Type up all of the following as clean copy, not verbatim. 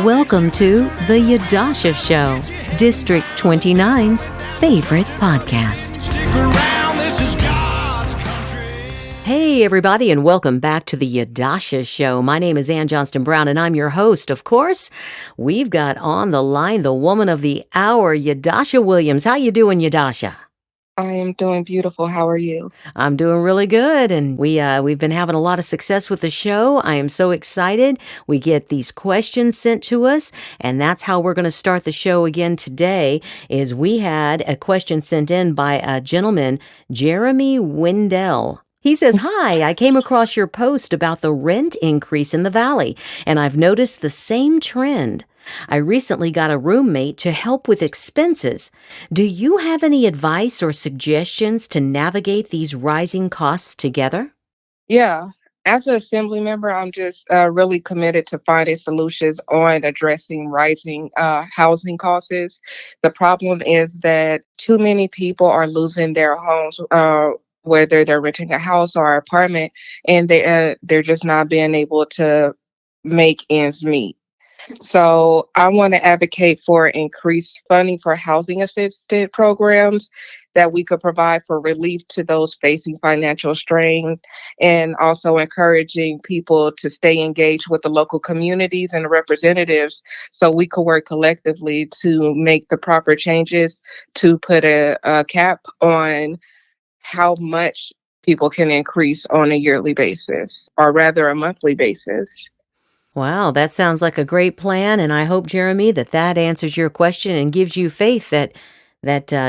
Welcome to the Yadusha Show, District 29's favorite podcast. Hey, everybody, and welcome back to the Yadusha Show. My name is Ann Johnston Brown, and I'm your host. Of course, we've got on the line the woman of the hour, Yadusha Williams. How you doing, Yadusha? I am doing beautiful. How are you? I'm doing really good, and we've been having a lot of success with the show. I am so excited. We get these questions sent to us, and that's how we're going to start the show again today. Is we had a question sent in by a gentleman, Jeremy Wendell. He says, "Hi, I came across your post about the rent increase in the Valley, and I've noticed the same trend. I recently got a roommate to help with expenses. Do you have any advice or suggestions to navigate these rising costs together?" Yeah, as an assembly member, I'm just really committed to finding solutions on addressing rising housing costs. The problem is that too many people are losing their homes, whether they're renting a house or apartment, and they're just not being able to make ends meet. So I want to advocate for increased funding for housing assistance programs that we could provide for relief to those facing financial strain, and also encouraging people to stay engaged with the local communities and representatives so we could work collectively to make the proper changes to put a cap on how much people can increase on a yearly basis, or rather a monthly basis. Wow, that sounds like a great plan, and I hope, Jeremy, that answers your question and gives you faith that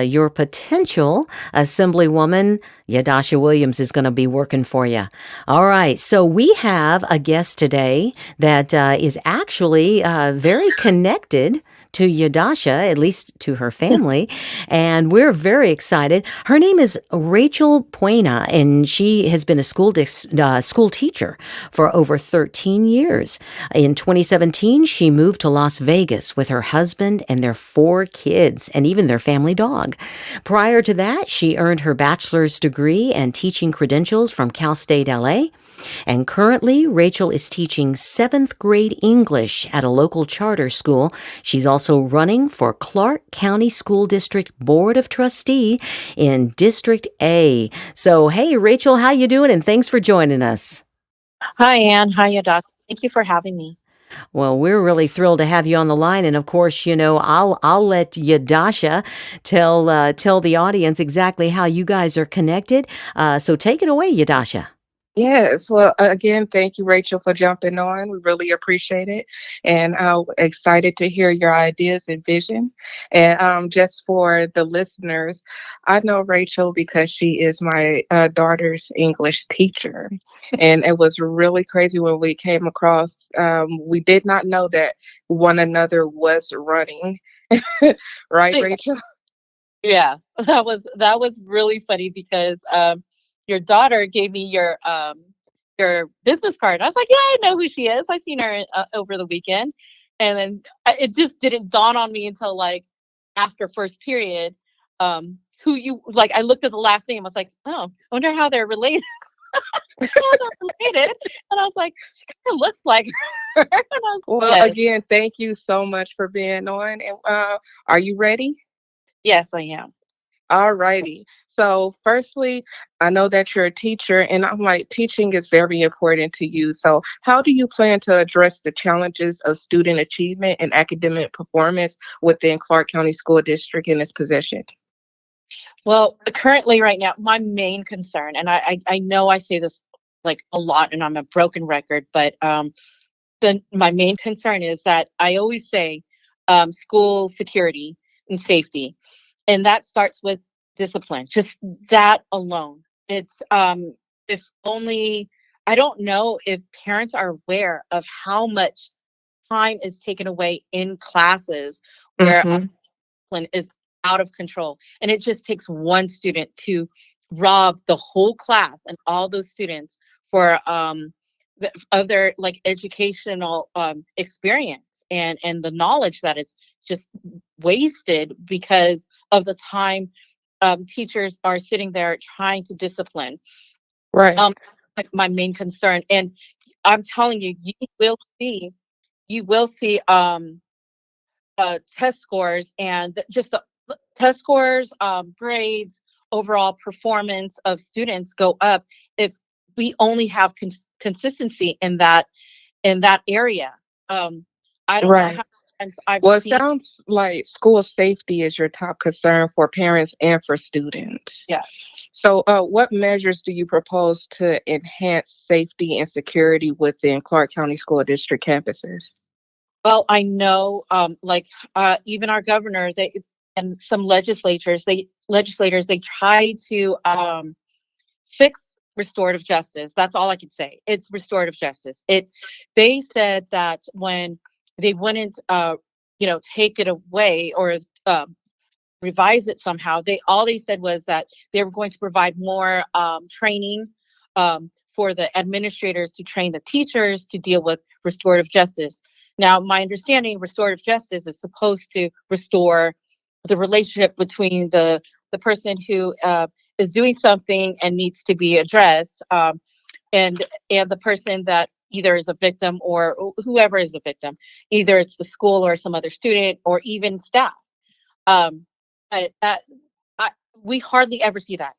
your potential Assemblywoman Yadusha Williams is going to be working for you. All right, so we have a guest today that is actually very connected to Yadusha, at least to her family, and we're very excited. Her name is Rachel Puaina, and she has been a school teacher for over 13 years. In 2017, she moved to Las Vegas with her husband and their 4 kids, and even their family dog. Prior to that, she earned her bachelor's degree and teaching credentials from Cal State LA. And currently, Rachel is teaching 7th grade English at a local charter school. She's also running for Clark County School District Board of Trustee in District A. So, hey, Rachel, how you doing? And thanks for joining us. Hi, Ann. Hi, Doc. Thank you for having me. Well, we're really thrilled to have you on the line, and of course, I'll let Yadusha tell the audience exactly how you guys are connected. So take it away, Yadusha. Yes. Well, again, thank you, Rachel, for jumping on. We really appreciate it. And excited to hear your ideas and vision. And just for the listeners, I know Rachel because she is my daughter's English teacher. And it was really crazy when we came across, we did not know that one another was running. Right, Rachel? Yeah, that was really funny because your daughter gave me your business card. I was like, yeah, I know who she is. I seen her over the weekend, and then it just didn't dawn on me until like after first period. Who you like? I looked at the last name. I was like, oh, I wonder how they're related. How they're related, and I was like, she kind of looks like her. Well, Yes, again, thank you so much for being on. And are you ready? yes, I am. All righty. So, firstly, I know that you're a teacher, and I'm like, teaching is very important to you. So, how do you plan to address the challenges of student achievement and academic performance within Clark County School District in its position? Well, currently, right now, my main concern, and I know I say this like a lot, and I'm a broken record, but my main concern is that I always say school security and safety, and that starts with discipline. Just that alone. It's if only I don't know if parents are aware of how much time is taken away in classes where Mm-hmm. discipline is out of control. And it just takes one student to rob the whole class and all those students for of their like educational experience and the knowledge that is just wasted because of the time teachers are sitting there trying to discipline. Right. Like my main concern. And I'm telling you, you will see. you will see test scores and just the test scores, grades, overall performance of students go up if we only have consistency in that area. Um, I don't know Right. how many times I've Well, it seen. sounds like school safety is your top concern for parents and for students. Yeah. So, what measures do you propose to enhance safety and security within Clark County School District campuses? Well, I know, even our governor, they and some legislators, they try to fix restorative justice. That's all I can say. It's restorative justice. They said that when they wouldn't, take it away or uh, revise it somehow. They said was that they were going to provide more training for the administrators to train the teachers to deal with restorative justice. Now, my understanding, restorative justice is supposed to restore the relationship between the person who is doing something and needs to be addressed, and the person that either is a victim or whoever is a victim, either it's the school or some other student or even staff. Um, that I, we hardly ever see that,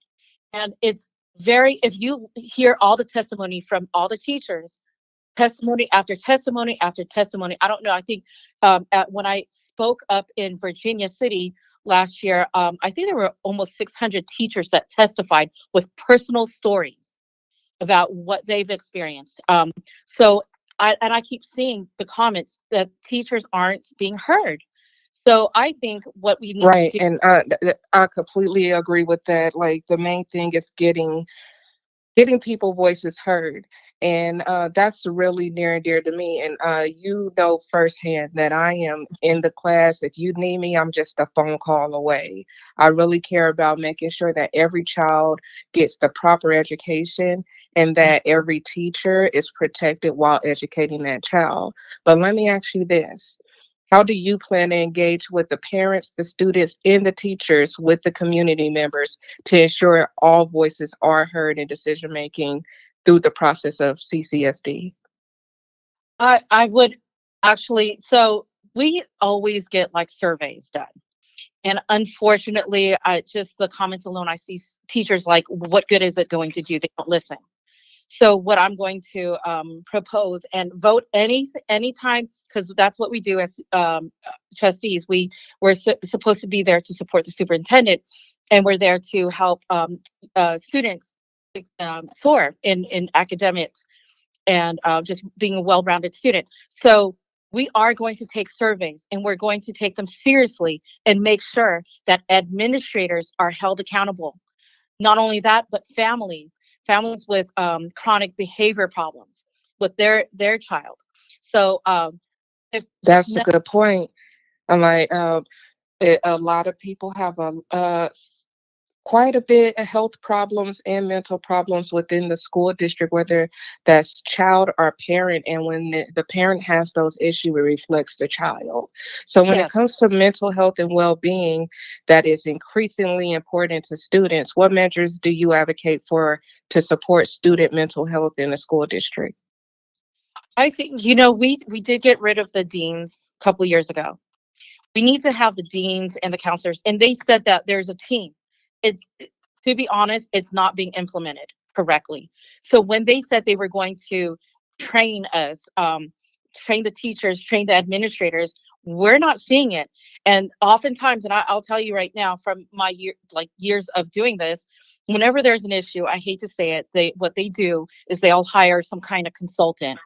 and it's very. If you hear all the testimony from all the teachers, testimony after testimony after testimony. I don't know. I think when I spoke up in Virginia City last year, I think there were almost 600 teachers that testified with personal stories about what they've experienced. So I keep seeing the comments that teachers aren't being heard. So I think what we need to Right, do. and I completely agree with that. Like the main thing is getting people voices heard, and that's really near and dear to me. And you know firsthand that I am in the class. If you need me, I'm just a phone call away. I really care about making sure that every child gets the proper education and that every teacher is protected while educating that child. But let me ask you this. How do you plan to engage with the parents, the students, and the teachers with the community members to ensure all voices are heard in decision making through the process of CCSD? I would actually. So we always get like surveys done. And unfortunately, I just the comments alone, I see teachers like, what good is it going to do? They don't listen. So what I'm going to propose and vote anytime, because that's what we do as trustees. We're supposed to be there to support the superintendent, and we're there to help students soar in academics and just being a well-rounded student. So we are going to take surveys and we're going to take them seriously and make sure that administrators are held accountable. Not only that, but families with chronic behavior problems with their child. So if That's a ne- good point. I'm like, a lot of people have quite a bit of health problems and mental problems within the school district, whether that's child or parent. And when the parent has those issues, it reflects the child. So when it yes, comes to mental health and well-being, that is increasingly important to students. What measures do you advocate for to support student mental health in the school district? I think we did get rid of the deans a couple years ago. We need to have the deans and the counselors, and they said that there's a team. It's To be honest, it's not being implemented correctly. So when they said they were going to train us, train the teachers, train the administrators, we're not seeing it. And oftentimes, and I'll tell you right now, from my years of doing this, whenever there's an issue, I hate to say it, what they do is they'll hire some kind of consultant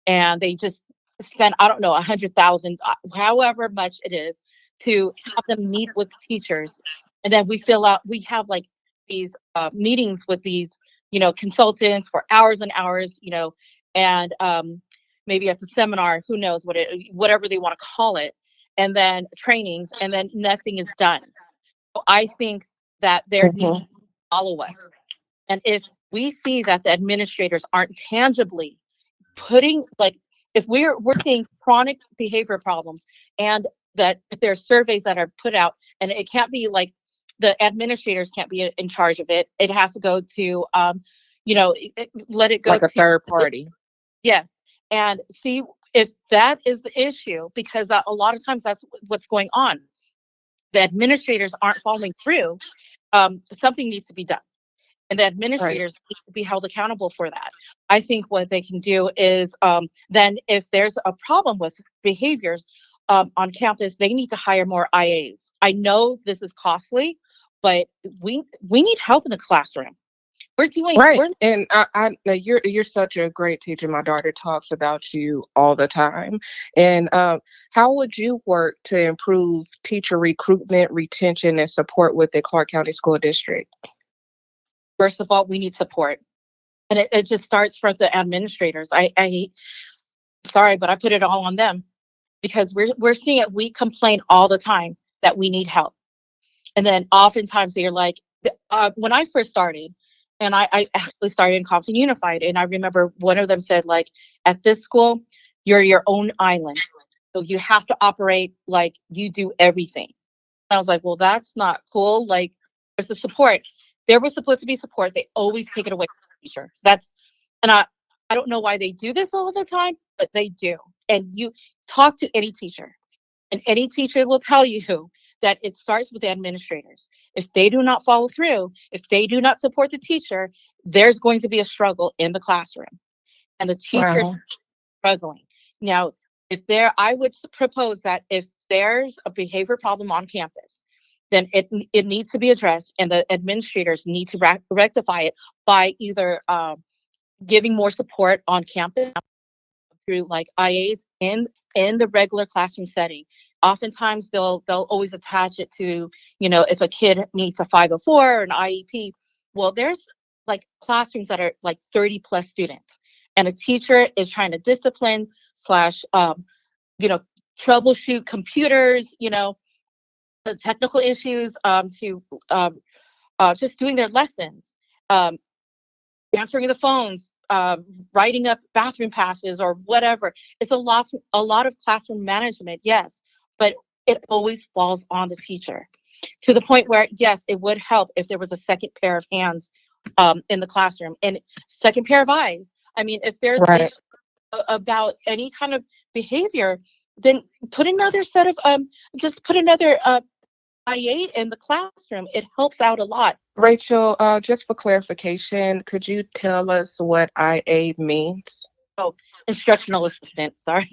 and they just spend, I don't know, 100,000, however much it is, to have them meet with teachers. And then we have like these meetings with these consultants for hours and hours, and maybe it's a seminar, who knows whatever they want to call it, and then trainings, and then nothing is done. So I think that there needs to Mhm. be follow up. And if we see that the administrators aren't tangibly putting, like, if we're seeing chronic behavior problems, and that if there are surveys that are put out, and it can't be like the administrators can't be in charge of it, it has to go to let it go Like a to, third party. yes, and see if that is the issue, because a lot of times that's what's going on, the administrators aren't following through. Something needs to be done, and the Right. administrators need to be held accountable for that. I think what they can do is, then if there's a problem with behaviors on campus, they need to hire more IAs. I know this is costly, but we need help in the classroom. Right. We're And you're such a great teacher. My daughter talks about you all the time. And how would you work to improve teacher recruitment, retention, and support with the Clark County School District? First of all, we need support, and it just starts from the administrators. I sorry, but I put it all on them because we're seeing it. We complain all the time that we need help. And then oftentimes they're like, when I first started, and I actually started in Compton Unified, and I remember one of them said, like, at this school, you're your own island. So you have to operate like you do everything. I was like, well, that's not cool. Like, where's the support? There was supposed to be support. They always take it away from the teacher. And I don't know why they do this all the time, but they do. And you talk to any teacher, and any teacher will tell you that it starts with the administrators. If they do not follow through, if they do not support the teacher, there's going to be a struggle in the classroom, and the teachers Wow. struggling. Now, I would propose that if there's a behavior problem on campus, then it needs to be addressed, and the administrators need to rectify it by either giving more support on campus through like IAs in the regular classroom setting. Oftentimes they'll always attach it to, if a kid needs a 504 or an IEP. Well, there's like classrooms that are like 30 plus students, and a teacher is trying to discipline slash you know troubleshoot computers, the technical issues, to just doing their lessons, um, answering the phones, writing up bathroom passes or whatever. It's a lot of classroom management, yes, but it always falls on the teacher, to the point where, yes, it would help if there was a second pair of hands in the classroom, and second pair of eyes. I mean, if there's Right. issues about any kind of behavior, then put another set of just put another IA in the classroom. It helps out a lot. Rachel, just for clarification, could you tell us what IA means? Oh, instructional assistant. Sorry.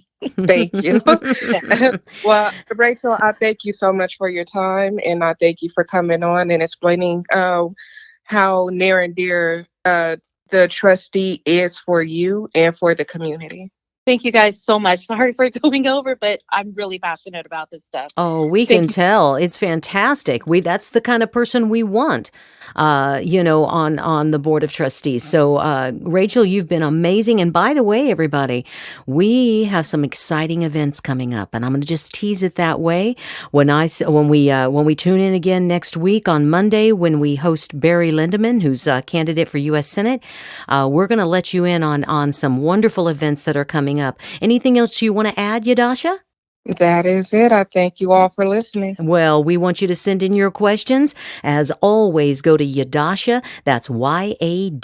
Thank you. Yeah. Well, Rachel, I thank you so much for your time, and I thank you for coming on and explaining how near and dear the trustee is for you and for the community. Thank you guys so much. Sorry for going over, but I'm really passionate about this stuff. Oh, we Thank can you. tell. It's fantastic. That's the kind of person we want, on the board of trustees. So, Rachel, you've been amazing. And by the way, everybody, we have some exciting events coming up, and I'm going to just tease it that way. When we tune in again next week on Monday, when we host Barry Lindeman, who's a candidate for U.S. Senate, we're going to let you in on some wonderful events that are coming up. Anything else you want to add, Yadasha? That is it. I thank you all for listening. Well, we want you to send in your questions. As always, go to Yadusha. That's Yadusha,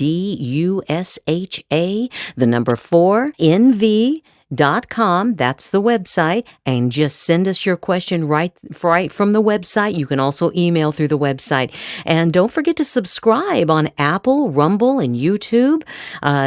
the number 4, NV.com. That's the website. And just send us your question right from the website. You can also email through the website. And don't forget to subscribe on Apple, Rumble, and YouTube.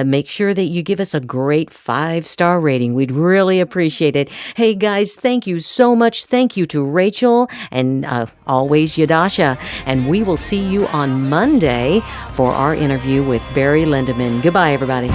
Make sure that you give us a great 5-star rating. We'd really appreciate it. Hey, guys, thank you so much. Thank you to Rachel and always Yadusha. And we will see you on Monday for our interview with Barry Lindeman. Goodbye, everybody.